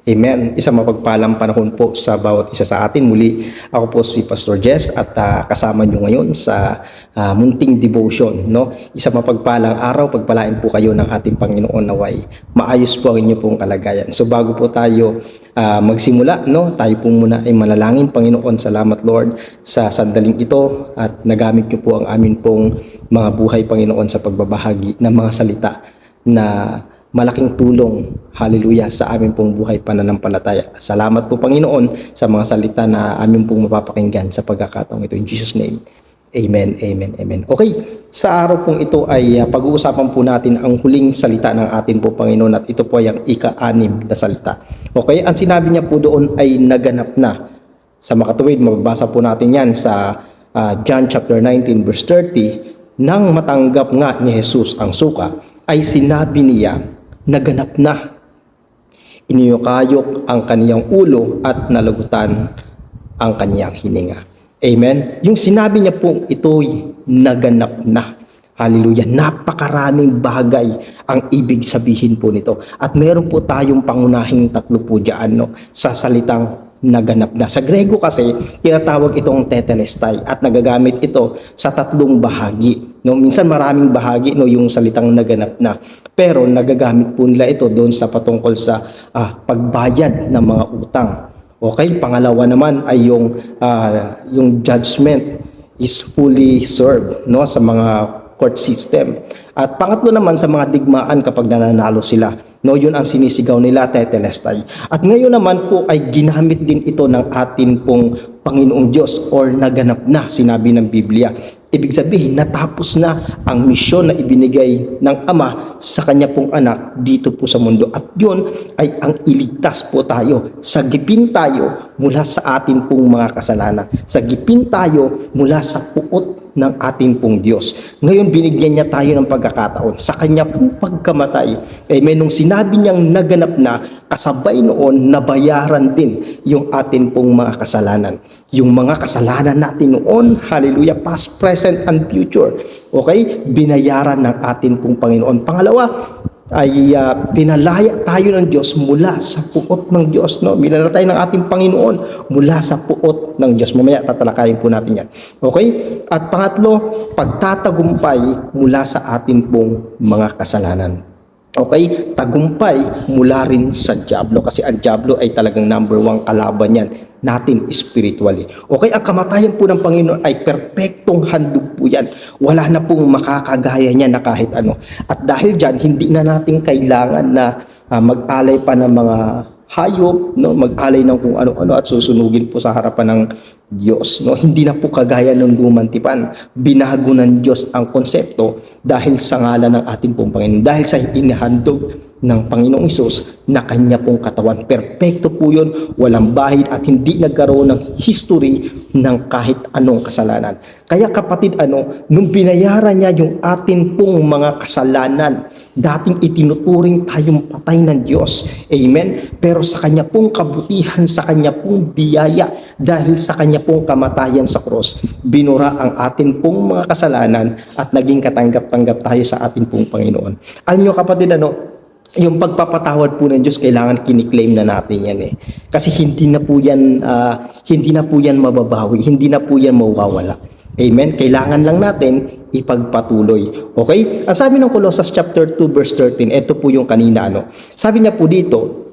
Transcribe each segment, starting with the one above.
Amen. Isang mapagpalang panahon po sa bawat isa sa atin. Muli, ako po si Pastor Jess at kasama nyo ngayon sa munting devotion. No? Isang mapagpalang araw, pagpalain po kayo ng ating Panginoon naway. Maayos po ang inyo pong kalagayan. So bago po tayo magsimula, no? Tayo po muna ay manalangin. Panginoon, salamat Lord sa sandaling ito at nagamit nyo po ang amin pong mga buhay, Panginoon, sa pagbabahagi ng mga salita na malaking tulong, hallelujah, sa amin pong buhay pananampalataya. Salamat po Panginoon sa mga salita na amin pong mapapakinggan sa pagkakataong ito. In Jesus' name, amen, amen, amen. Okay, sa araw pong ito ay pag-uusapan po natin ang huling salita ng atin po Panginoon at ito po ay ang ika-6 na salita. Okay, ang sinabi niya po doon ay naganap na. Sa makatuwid, mababasa po natin yan sa John chapter 19 verse 30, nang matanggap nga ni Jesus ang suka, ay sinabi niya, naganap na. Iniyukayok ang kaniyang ulo at nalagutan ang kaniyang hininga. Amen? Yung sinabi niya po, ito'y naganap na. Hallelujah. Napakaraming bagay ang ibig sabihin po nito. At meron po tayong pangunahing tatlo po dyan, no, sa salitang naganap na. Sa Grego kasi, tinatawag itong tetelestai at nagagamit ito sa tatlong bahagi. No, minsan maraming bahagi, no, yung salitang naganap na. Pero nagagamit po nila ito doon sa patungkol sa pagbayad ng mga utang. Okay, pangalawa naman ay yung judgment is fully served, no, sa mga court system. At pangatlo naman sa mga digmaan kapag nananalo sila. No, yun ang sinisigaw nila, tetelestai. At ngayon naman po ay ginamit din ito ng atin pong Panginoong Diyos or naganap na, sinabi ng Biblia. Ibig sabihin, natapos na ang misyon na ibinigay ng Ama sa kanya pong anak dito po sa mundo. At yun ay ang iligtas po tayo. Sagipin tayo mula sa atin pong mga kasalanan. Sagipin tayo mula sa puot ng ating pong Diyos. Ngayon, binigyan niya tayo ng pagkakataon sa kanya pong pagkamatay. Amen. Nung sinabi niyang naganap na, kasabay noon, nabayaran din yung atin pong mga kasalanan. Yung mga kasalanan natin noon, hallelujah, past, present, and future. Okay? Binayaran ng atin pong Panginoon. Pangalawa, ay pinalaya tayo ng Diyos mula sa puot ng Diyos. No? Binalaya tayo ng ating Panginoon mula sa puot ng Diyos. Mamaya tatalakayin po natin yan. Okay? At pangatlo, pagtatagumpay mula sa ating pong mga kasalanan. Okay? Tagumpay mula rin sa dyablo kasi ang dyablo ay talagang number 1 kalaban yan natin spiritually. Okay? Ang kamatayan po ng Panginoon ay perpektong handog po yan. Wala na pong makakagaya niya na kahit ano. At dahil dyan, hindi na natin kailangan na mag-alay pa ng mga hayop, no, mag-alay ng kung ano-ano at susunugin po sa harapan ng Diyos, no. Hindi na po kagaya ng lumang tipan. Binago ng Diyos ang konsepto dahil sa ngalan ng ating pong Panginoon, dahil sa inihandog ng Panginoong Hesus na kanya pong katawan. Perpekto po yun, walang bahid at hindi nagkaroon ng history ng kahit anong kasalanan. Kaya kapatid, nung binayaran niya yung atin pong mga kasalanan, dating itinuturing tayong patay ng Diyos. Amen? Pero sa kanya pong kabutihan, sa kanya pong biyaya, dahil sa kanya pong kamatayan sa cross, binura ang atin pong mga kasalanan at naging katanggap-tanggap tayo sa atin pong Panginoon. Alam niyo kapatid, yung pagpapatawad po ng Diyos, kailangan kiniklaim na natin yan eh. Kasi hindi na po yan mababawi, hindi na po yan mawawala. Amen? Kailangan lang natin ipagpatuloy. Okay? Ang sabi ng Colossus chapter 2 verse 13, ito po yung kanina, sabi niya po dito,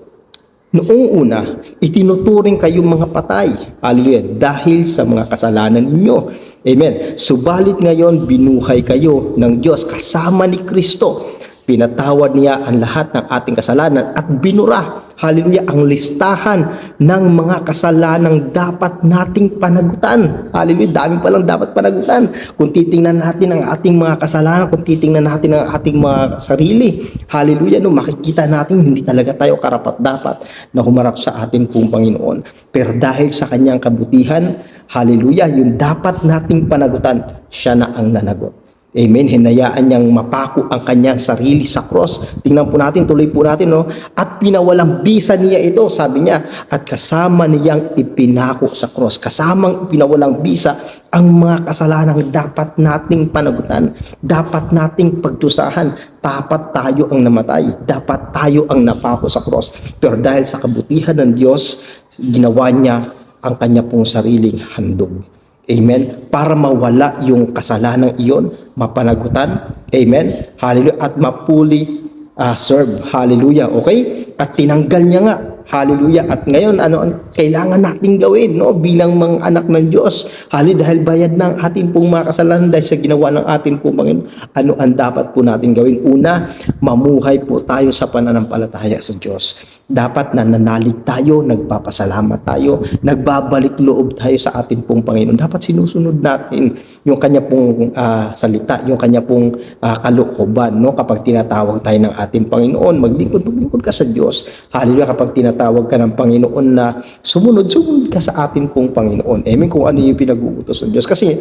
noong una, itinuturing kayong mga patay. Hallelujah. Dahil sa mga kasalanan ninyo. Amen. Subalit ngayon, binuhay kayo ng Diyos kasama ni Kristo. Pinatawad niya ang lahat ng ating kasalanan at binura, hallelujah, ang listahan ng mga kasalanang dapat nating panagutan. Hallelujah, dami palang dapat panagutan. Kung titingnan natin ang ating mga kasalanan, kung titingnan natin ang ating mga sarili, hallelujah, makikita natin hindi talaga tayo karapat-dapat na humarap sa ating pong Panginoon. Pero dahil sa kanyang kabutihan, hallelujah, yung dapat nating panagutan, siya na ang nanagot. Amen. Hinayaan niyang mapako ang kanyang sarili sa cross. Tingnan po natin, tuloy po natin, no? At pinawalang bisa niya ito, sabi niya, at kasama niyang ipinako sa cross. Kasamang pinawalang bisa ang mga kasalanang dapat nating panagutan, dapat nating pagdusahan. Dapat tayo ang namatay, dapat tayo ang napako sa cross. Pero dahil sa kabutihan ng Diyos, ginawa niya ang kanya pong sariling handog. Amen. Para mawala yung kasalanan iyon, mapanagutan. Amen. Hallelujah. At mapuli serve. Hallelujah. Okay? At tinanggal niya nga. Hallelujah. At ngayon, ano ang kailangan nating gawin, no? Bilang mga anak ng Diyos. Hallelujah. Dahil bayad ng ating pong mga kasalanan dahil sa ginawa ng ating pong Panginoon. Ano ang dapat po natin gawin? Una, mamuhay po tayo sa pananampalataya sa Diyos. Dapat nananalig tayo, nagpapasalamat tayo, nagbabalik loob tayo sa ating pong Panginoon. Dapat sinusunod natin yung kanya pong salita, yung kanya pong kalooban, no? Kapag tinatawag tayo ng ating Panginoon, maglingkod ka sa Diyos. Hallelujah. Kapag tinatawag ka ng Panginoon na sumunod ka sa ating pong Panginoon. Amen. Kung ano yung pinag-uutos ng Diyos. Kasi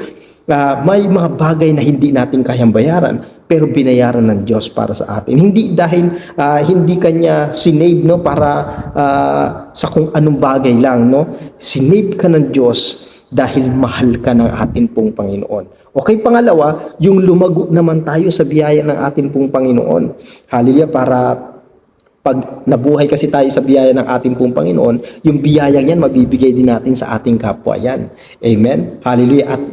may mga bagay na hindi natin kayang bayaran, pero binayaran ng Diyos para sa atin. Hindi dahil hindi kanya sinave, no, para sa kung anong bagay lang, no. Sinave ka ng Diyos dahil mahal ka ng ating pong Panginoon. Okay, pangalawa, yung lumago naman tayo sa biyaya ng ating pong Panginoon. Hallelujah, para pag nabuhay kasi tayo sa biyaya ng ating pong Panginoon, yung biyayang yan mabibigay din natin sa ating kapwa yan. Amen? Hallelujah. At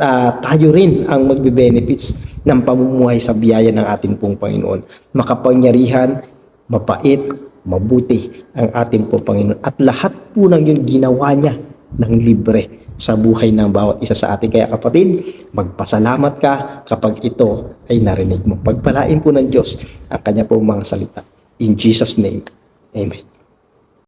tayo rin ang magbe-benefits ng pamumuhay sa biyaya ng ating pong Panginoon. Makapangyarihan, mapait, mabuti ang ating pong Panginoon. At lahat po ng yun ginawa niya ng libre sa buhay ng bawat isa sa atin. Kaya kapatid, magpasalamat ka kapag ito ay narinig mo. Pagpalain po ng Diyos ang kanya pong mga salita. In Jesus' name, amen.